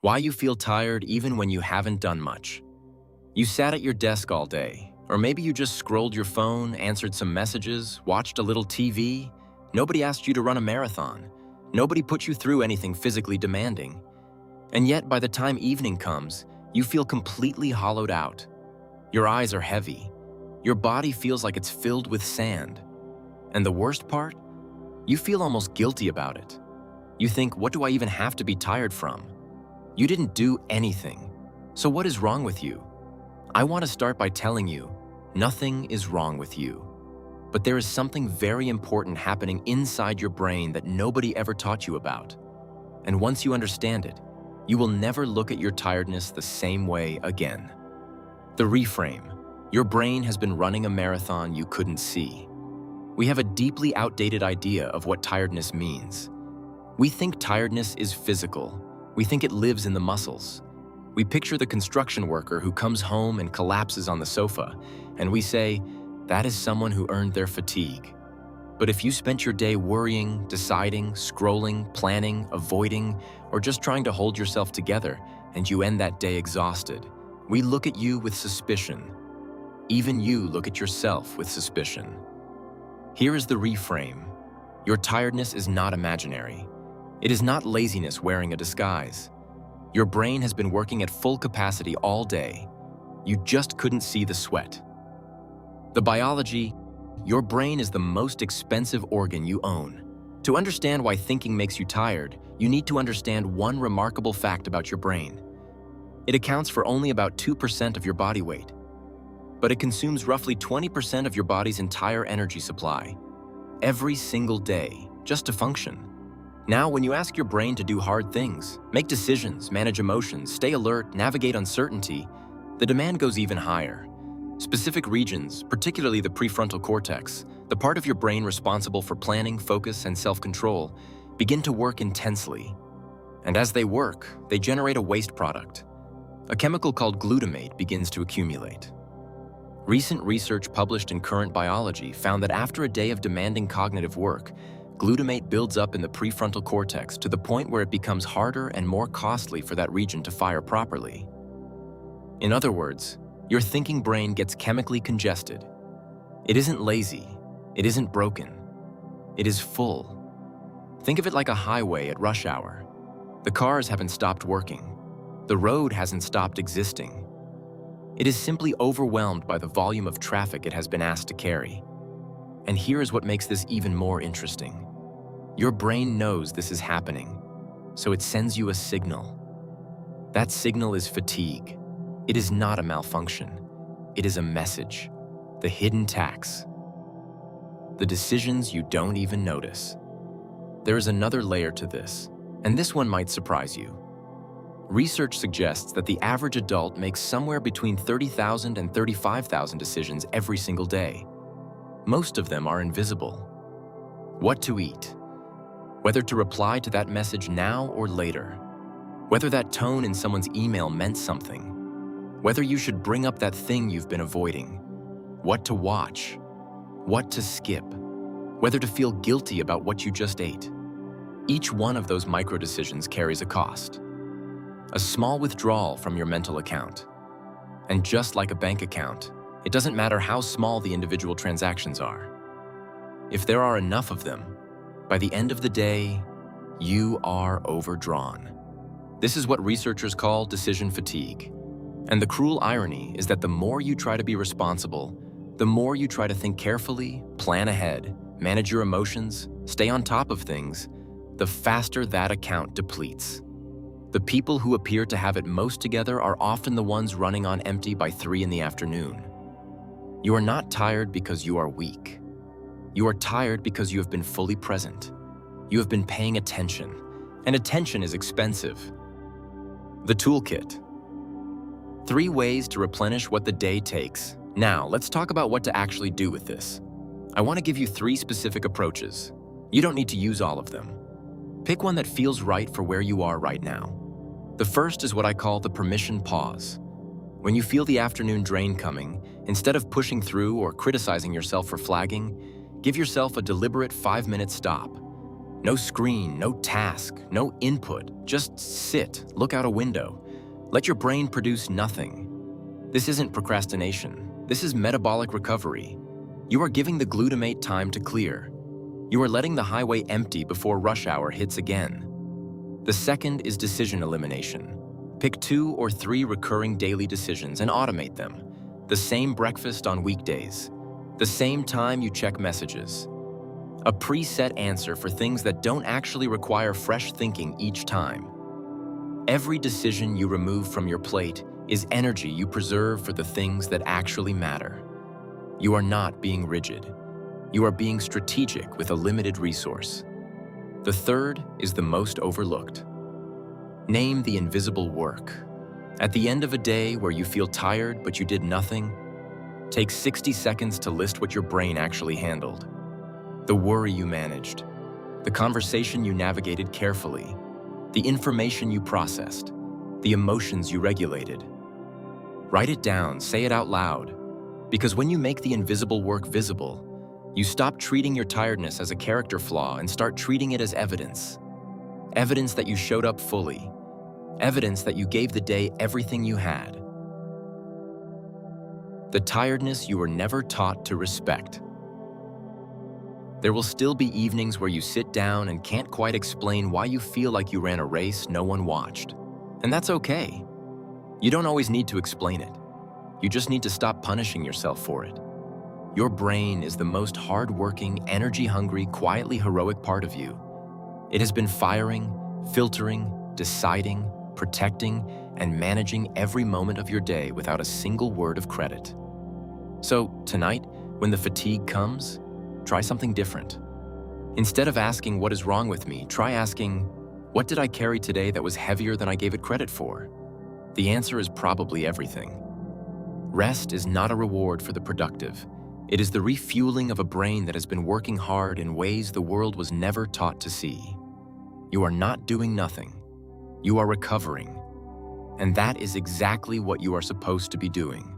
Why you feel tired even when you haven't done much. You sat at your desk all day, or maybe you just scrolled your phone, answered some messages, watched a little TV. Nobody asked you to run a marathon. Nobody put you through anything physically demanding. And yet, by the time evening comes, you feel completely hollowed out. Your eyes are heavy. Your body feels like it's filled with sand. And the worst part? You feel almost guilty about it. You think, what do I even have to be tired from? You didn't do anything. So what is wrong with you? I want to start by telling you, nothing is wrong with you. But there is something very important happening inside your brain that nobody ever taught you about. And once you understand it, you will never look at your tiredness the same way again. The reframe. Your brain has been running a marathon you couldn't see. We have a deeply outdated idea of what tiredness means. We think tiredness is physical. We think it lives in the muscles. We picture the construction worker who comes home and collapses on the sofa, and we say, that is someone who earned their fatigue. But if you spent your day worrying, deciding, scrolling, planning, avoiding, or just trying to hold yourself together, and you end that day exhausted, we look at you with suspicion. Even you look at yourself with suspicion. Here is the reframe. Your tiredness is not imaginary. It is not laziness wearing a disguise. Your brain has been working at full capacity all day. You just couldn't see the sweat. The biology, your brain is the most expensive organ you own. To understand why thinking makes you tired, you need to understand one remarkable fact about your brain. It accounts for only about 2% of your body weight, but it consumes roughly 20% of your body's entire energy supply, every single day, just to function. Now, when you ask your brain to do hard things, make decisions, manage emotions, stay alert, navigate uncertainty, the demand goes even higher. Specific regions, particularly the prefrontal cortex, the part of your brain responsible for planning, focus, and self-control, begin to work intensely. And as they work, they generate a waste product. A chemical called glutamate begins to accumulate. Recent research published in Current Biology found that after a day of demanding cognitive work, glutamate builds up in the prefrontal cortex to the point where it becomes harder and more costly for that region to fire properly. In other words, your thinking brain gets chemically congested. It isn't lazy. It isn't broken. It is full. Think of it like a highway at rush hour. The cars haven't stopped working. The road hasn't stopped existing. It is simply overwhelmed by the volume of traffic it has been asked to carry. And here is what makes this even more interesting. Your brain knows this is happening, so it sends you a signal. That signal is fatigue. It is not a malfunction. It is a message, the hidden tax, the decisions you don't even notice. There is another layer to this, and this one might surprise you. Research suggests that the average adult makes somewhere between 30,000 and 35,000 decisions every single day. Most of them are invisible. What to eat? Whether to reply to that message now or later. Whether that tone in someone's email meant something. Whether you should bring up that thing you've been avoiding. What to watch. What to skip. Whether to feel guilty about what you just ate. Each one of those micro-decisions carries a cost. A small withdrawal from your mental account. And just like a bank account, it doesn't matter how small the individual transactions are. If there are enough of them, by the end of the day, you are overdrawn. This is what researchers call decision fatigue. And the cruel irony is that the more you try to be responsible, the more you try to think carefully, plan ahead, manage your emotions, stay on top of things, the faster that account depletes. The people who appear to have it most together are often the ones running on empty by 3 in the afternoon. You are not tired because you are weak. You are tired because you have been fully present. You have been paying attention, and attention is expensive. The toolkit. 3 ways to replenish what the day takes. Now, let's talk about what to actually do with this. I want to give you 3 specific approaches. You don't need to use all of them. Pick one that feels right for where you are right now. The first is what I call the permission pause. When you feel the afternoon drain coming, instead of pushing through or criticizing yourself for flagging, give yourself a deliberate 5-minute stop. No screen, no task, no input. Just sit, look out a window. Let your brain produce nothing. This isn't procrastination. This is metabolic recovery. You are giving the glutamate time to clear. You are letting the highway empty before rush hour hits again. The second is decision elimination. Pick 2 or 3 recurring daily decisions and automate them. The same breakfast on weekdays. The same time you check messages. A preset answer for things that don't actually require fresh thinking each time. Every decision you remove from your plate is energy you preserve for the things that actually matter. You are not being rigid. You are being strategic with a limited resource. The third is the most overlooked. Name the invisible work. At the end of a day where you feel tired but you did nothing, take 60 seconds to list what your brain actually handled. The worry you managed, the conversation you navigated carefully, the information you processed, the emotions you regulated. Write it down, say it out loud, because when you make the invisible work visible, you stop treating your tiredness as a character flaw and start treating it as evidence. Evidence that you showed up fully. Evidence that you gave the day everything you had. The tiredness you were never taught to respect. There will still be evenings where you sit down and can't quite explain why you feel like you ran a race no one watched. And that's okay. You don't always need to explain it. You just need to stop punishing yourself for it. Your brain is the most hard-working, energy-hungry, quietly heroic part of you. It has been firing, filtering, deciding, protecting, and managing every moment of your day without a single word of credit. So, tonight, when the fatigue comes, try something different. Instead of asking, "What is wrong with me?" try asking, "What did I carry today that was heavier than I gave it credit for?" The answer is probably everything. Rest is not a reward for the productive. It is the refueling of a brain that has been working hard in ways the world was never taught to see. You are not doing nothing. You are recovering. And that is exactly what you are supposed to be doing.